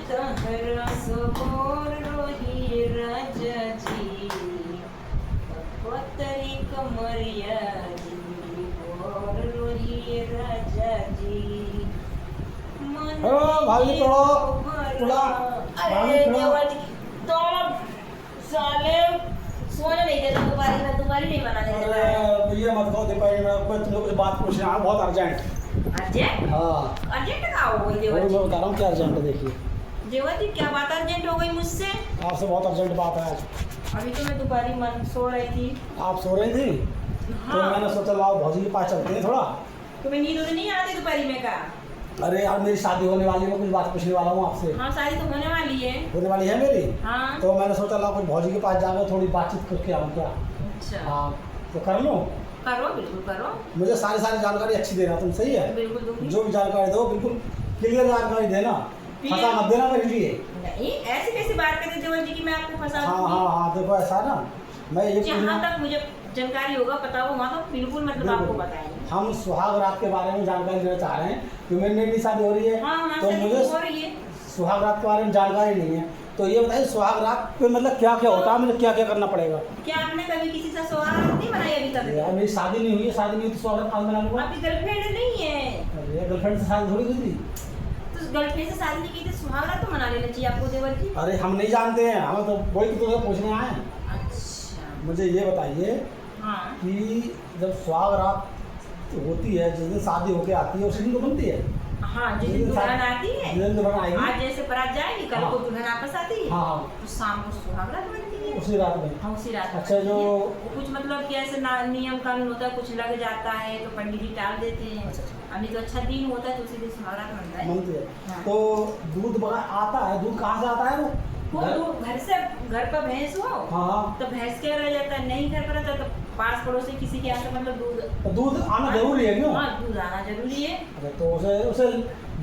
तहरा सोर रोही राजा जी पतरी कमरिया जी और रोही राजा जी ओ भाभी थोड़ा अरे देवर जी थोड़ा साले सोने नहीं देता तुम्हारी नहीं बना देता अरे ये मत कहो दीपाली मैं तुम लोग से बात पूछना है बहुत अर्जेंट। अर्जेंट हाँ अर्जेंट का हो गई देवर मैं जी बता रहा हूँ क्या अर्जेंट है देखिए। देवर जी क्या बात अर्जेंट हो गई मुझसे आपसे बहुत अर्जेंट बात है आज। अभी तो मैं दोपहर मन सो रही थी। आप सो रही थी तो हाँ मैंने सोचा लाओ भौजी के पास चलते हैं थोड़ा। तुम्हें नींद उन्हें नहीं आती दोपहर में का? अरे यार मेरी शादी होने वाली है, मैं कुछ बात पूछने वाला हूँ आपसे। हाँ शादी तो होने वाली है। होने वाली है मेरी। हाँ तो मैंने सोचा लाओ कुछ भौजी के पास जाकर थोड़ी बातचीत करके आऊँ क्या। अच्छा हाँ तो कर लो। करो बिल्कुल करो मुझे सारी जानकारी अच्छी देना तुम, सही है? बिल्कुल दूंगी। जो भी जानकारी दो बिल्कुल क्लियर जानकारी देना, फंसा मत देना मेरे लिए। नहीं ऐसी कैसी बात करते देवर जी की मैं आपको फंसा हाँ दूंगी? हाँ हाँ देखो ऐसा ना मैं ये जहाँ तक मुझे जानकारी होगा पता हो वहाँ तो बिल्कुल मतलब आपको बताएंगे। हम सुहाग रात के बारे में जानकारी लेना चाह रहे हैं कि मेरी नई शादी हो रही है। हाँ हाँ तो शादी मुझे हो रही है। सुहाग रात के बारे में जानकारी नहीं है, तो ये बताइए सुहाग रात पे मतलब क्या क्या होता है, मुझे क्या क्या करना पड़ेगा। क्या आपने कभी किसी से सुहाग रात नहीं बनाई अभी तक? यार मेरी शादी नहीं हुई है, शादी नहीं हुई तो सुहाग रात कहाँ बना लूँगा। आपकी गर्लफ्रेंड नहीं है अरे गर्लफ्रेंड से शादी थोड़ी हुई थी। तो गर्लफ्रेंड से शादी नहीं की थी सुहाग रात तो मना लेना चाहिए आपको देवर जी। अरे हम नहीं जानते हैं, हमें तो वही तो पूछने आए हैं। अच्छा मुझे ये बताइए हाँ कि जब सुहाग रात होती है जिस दिन शादी होके आती है उसी दिन तो बनती है। हाँ जिस दिन दुल्हन आती है जिस दिन दुल्हन आएगी आज जैसे बारात जाएगी कल हाँ। को दुल्हन वापस आती है हाँ हाँ तो शाम को सुहाग रात बनती है उसी रात में। हाँ उसी रात अच्छा, बनती जो- है। वो कुछ मतलब कि ऐसे नियम कानून होता है, कुछ लग जाता है तो पंडित जी टाल देते हैं। अच्छा, अच्छा। अभी तो अच्छा दिन होता है तो उसी दिन सुहाग रात बनता है। बनती है। हाँ। तो दूध बड़ा आता है, दूध कहाँ से आता है वो दूध घर से घर पर भैंस हो हाँ हाँ तो भैंस क्या रह जाता है, नहीं घर पर रहता तो पास पड़ोसी किसी के यहाँ से मतलब दूध। तो दूध आना जरूरी है क्यों? हाँ दूध आना जरूरी है। अच्छा तो उसे उसे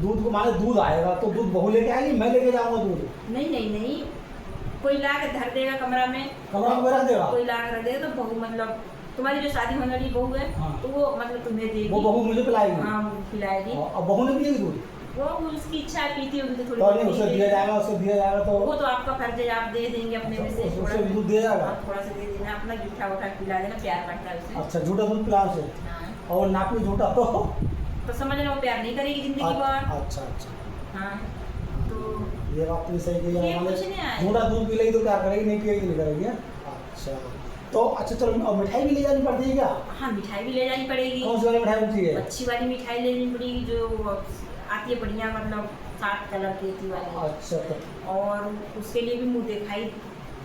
दूध को माने दूध आएगा तो दूध बहू लेके आएगी, मैं लेके जाऊंगा दूध? नहीं नहीं नहीं कोई ला के धर देगा कमरा में, कमरा में रख देगा? कोई ला के रख देगा तो बहू मतलब तुम्हारी जो शादी होने वाली बहू है हाँ। तो वो मतलब तुम्हें देगी। वो बहू मुझे पिलाएगी? हाँ वो खिलाएगी। और बहू ने पिएगी दूध? वो उसकी इच्छा है पीती होगी तो थोड़ी तो नहीं बहुत उसे पी दिया लेगी। जाएगा, उसे दिया जाएगा तो वो तो आपका फर्ज है, आप दे देंगे अपने में से उसे थोड़ा दूध दिया जाएगा? हाँ, थोड़ा सा दे देना, अपना जूठा वूठा पिला देना, प्यार करता है उसे। अच्छा झूठा दूध पिला उसे हाँ और नापी झूठा तो समझ लो वो प्यार नहीं करेगी जिंदगी भर। अच्छा अच्छा हाँ तो ये बात तो सही कही ये है। कुछ नहीं आया। झूठा दूध पी लेगी तो क्या करेगी, नहीं पिएगी तो नहीं करेगी। अच्छा तो अच्छा चलो और मिठाई भी ले जानी पड़ती है क्या? हाँ मिठाई भी ले जानी पड़ेगी। कौन सी वाली मिठाई बनती है? अच्छी वाली मिठाई लेनी पड़ेगी जो आती है बढ़िया मतलब 7 कलर की थी वाली। अच्छा तो और उसके लिए भी मुँह दिखाई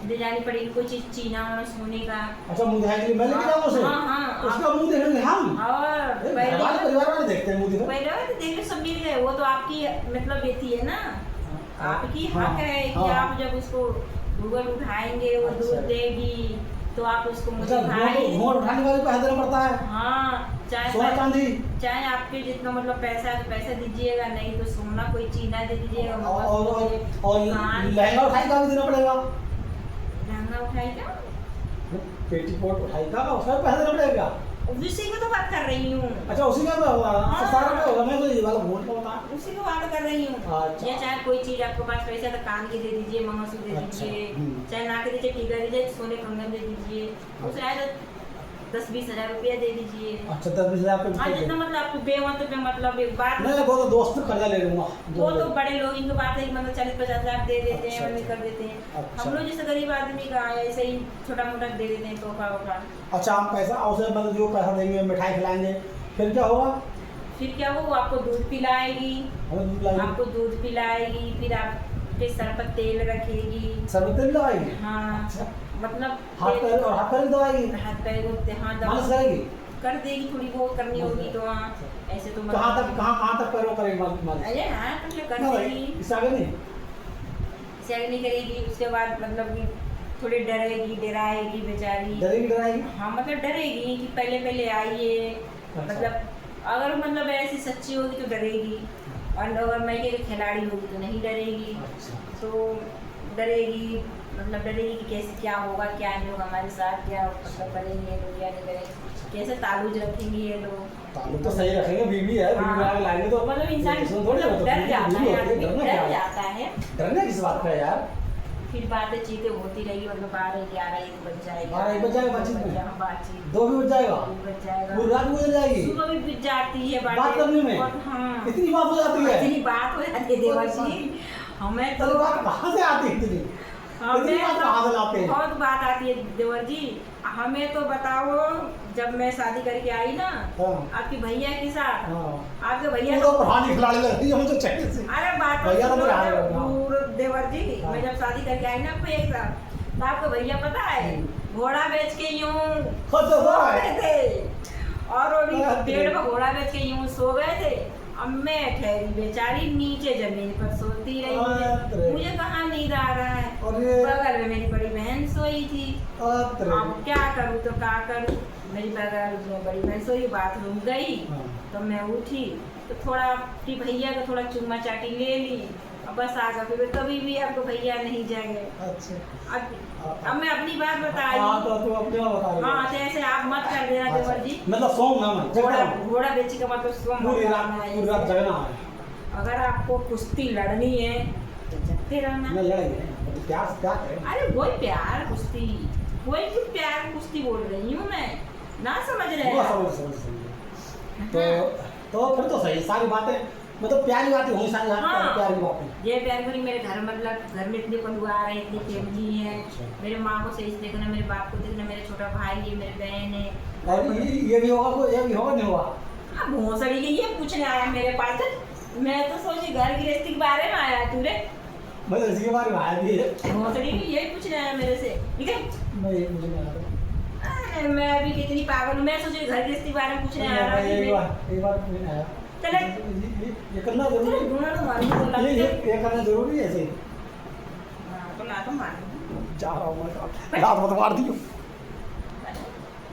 ले जानी पड़ेगी, कोई चीज चीना सोने का। अच्छा मुंह दिखाई के लिए मैं लेके जाऊँ उसे? हाँ हाँ उसका मुंह देखेंगे हम? और अरे, घर वाले परिवार वाले देखते हैं मुंह दिखा। पहले तो देखो सब मिल गए, वो तो आपकी मतलब बेटी है ना, आपकी हाँ, हक है कि हाँ। आप जब उसको गूगल उठाएंगे वो दूध अच्छा। देगी तो आप उसको मुझे अच्छा भाई। घूंघट उठाने वाले को पैसा देना पड़ता है? हाँ सोना चाहे चांदी आपके जितना मतलब पैसा है तो पैसा दीजिएगा, नहीं तो सोना कोई चीना दे दीजिएगा। और हाँ। लहंगा उठाई का भी देना पड़ेगा? लहंगा उठाएगा पेटीकोट उठाई का उसका भी पैसा देना पड़ेगा? उसी को तो बात कर रही हूँ। अच्छा उसी का भी होगा? हाँ। सारा का होगा, मैं तो ये वाला घूंघट का बता। उसी को बात कर रही हूँ। अच्छा। या चाहे कोई चीज आपके पास पैसा है तो कान के दे दीजिए, मंगलसूत्र दे अच्छा, दीजिए, हम्म। चाहे नाक के दीजिए, टीका दीजिए, सोने कंगन दे दीजिए, उसे आए तो 10-20 हजार रुपया दे दीजिए। अच्छा 10-20 हज़ार हाँ पे जितना मतलब आपको बेमत पे मतलब एक बात। नहीं वो तो दोस्त से कर्जा ले लूंगा। वो तो बड़े लोग इनकी बात है कि मतलब 40-50 हजार दे देते हैं, अच्छा, मतलब कर देते हैं। अच्छा। हम लोग जैसे गरीब आदमी का ऐसे ही छोटा मोटा दे देते हैं तोहफा वोफा। अच्छा हम पैसा उसे मतलब जो पैसा देंगे मिठाई खिलाएंगे फिर क्या होगा? फिर क्या वो आपको दूध पिलाएगी, हमें दूध पिलाएगी? आपको दूध पिलाएगी, फिर आपके सर पर तेल रखेगी। सर में तेल लगाएगी? हाँ अच्छा मतलब हाथ पैर और हाथ पैर भी दबाएगी? हाथ पैर को हाँ मालिश दबा करेगी? कर देगी, थोड़ी बहुत करनी होगी तो हाँ ऐसे तो कहाँ तक पैरों करेगी मालिश? अरे हाँ मतलब कर ना भाई, देगी, इससे आगे नहीं? इससे आगे नहीं करेगी। उसके बाद मतलब कि थोड़ी डरेगी डराएगी बेचारी। डरेगी डराएगी? हाँ मतलब डरेगी कि पहले पहले आइए, मतलब अगर मतलब ऐसी सच्ची होगी तो डरेगी, और अगर मैं के खिलाड़ी होगी तो नहीं डरेगी। अच्छा तो डरेगी मतलब डरेगी कि कैसे क्या होगा क्या नहीं होगा हमारे साथ, क्या मतलब करेंगे तो क्या नहीं करेंगे। कैसे तालुज रखेंगे ये लोग। ताल्लुक तो सही रखेंगे, बीवी है, बीवी हाँ। आग लाएंगे तो मतलब इंसान इसमें थोड़ी मतलब होता है, डर जाता बीवी है, होती है, आदमी डरना क्या डर है? जाता है। डरने किस बात का है यार? फिर बातें चीतें होती रही, मतलब 12, 11, 1 बज जाएगा। 12, 1 बज जाएगा बातचीत में? हाँ, बातचीत 2 भी बज जाएगा, 2 बज जाएगा, पूरी रात गुजर जाएगी सुबह भी बीत जाती है बात करने में। और हाँ, इतनी बात हो जाती है? इतनी बात हो जाती है देवर जी। हमें तो बात कहाँ से आती है इतनी? इतनी बात कहाँ से लाते हैं? बहुत बात आती है देवर जी। हमें तो बताओ, जब मैं शादी करके आई ना हाँ। आपके भैया के साथ, हाँ। आपके भैया तू तो पढ़ाने खिलाने लग रही है मुझे चैन से। अरे बात भैया तो सुनो मुझे हार ना, करना। दूर देवर जी। हाँ। मैं जब शादी करके आई ना आपको एक साथ, तो आपको भैया पता है घोड़ा बेच के यूं खुद तो सो है। गए थे, और वो भी अरे। पेड़ पर घोड़ा बेच के यूं सो गए थे। अब मैं ठहरी बेचारी नीचे जमीन पर सोती रही। अरे। मुझे कहाँ नींद आ रहा है, अरे। बगल में मेरी बड़ी बहन सोई थी। अरे। अब क्या करूँ तो क्या करूँ, मेरी बगल में बड़ी बहन सोई, बाथरूम गई हाँ। तो मैं उठी तो थोड़ा कि भैया का थोड़ा चुम्मा चाटी ले ली, अब बस आ गया। फिर कभी भी आपको भैया नहीं जाएंगे। अच्छा। अब मैं अपनी बात बताई। हाँ तो तू अपने बात बता रही है। हाँ, तो ऐसे आप मत कर देना देवर जी। मतलब सोम ना मैं घोड़ा जगना हूँ। घोड़ा बेची का मतलब सोम पूरी बताना है। रात जगना है। अगर आपको कुश्ती लड़नी है तो जगते रहना। मैं लड़ेंगे तो प्यार से क्या करें? अरे वही प्यार कुश्ती, वही क्यों प्यार कुश्ती बोल रही हूँ मैं, ना समझ रहे वो हैं? समझ तो फिर तो सही सारी बातें, मतलब प्यारी बातें होंगी सारी हाँ। प्यारी बातें। ये प्यार करी मेरे घर, मतलब घर में इतने परिवार है, इतनी फैमिली है। अच्छा। मेरे माँ को सही से देखना, मेरे बाप को देखना, मेरे छोटा भाई है, मेरी बहन है। और ये भी होगा को ये भी होगा नहीं होगा? अब भोसड़ी के ये पूछने आया मेरे पास, मैं तो सोची घर गृहस्थी के बारे में आया तू रे। मैं तो इसी के बारे में आया भी है। भोसड़ी की यही पूछने आया मेरे से, ठीक है? मैं ये मुझे नहीं आता। अरे मैं अभी कितनी पागल हूँ, मैं सोची घर गृहस्थी के बारे में पूछने आ रहा एक बार नहीं आया। चले। ये करना जरूरी है। ढूंढना तो मालूम तो लगता है। ये करना जरूरी है ऐसे ही। हाँ, तो ना तो मालूम। जा रहा हूँ मैं तो। रात मत मार दियो।